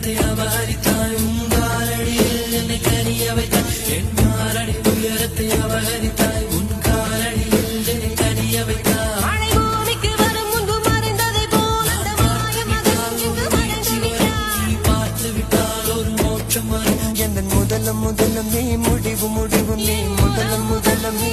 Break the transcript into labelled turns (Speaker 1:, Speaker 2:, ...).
Speaker 1: உயரத்தை அபகரித்தாய் உன் காலடியில் என்னை கனிய வைத்தாய் என் மாரடி உயரத்தை அபகரித்தாய் உன் காலடியில் என்னை கனிய வைத்தாய்
Speaker 2: மழை பூமிக்கு வரும் முன்பு மறைந்ததை போல் அந்த மாயமகன் இங்கு மறைந்து விட்டான்
Speaker 1: நீ பார்த்து விட்டால் ஒரு மோட்சம் வரும்
Speaker 3: எந்த முதலம் நீ முடிவு நீ முதலம் நீ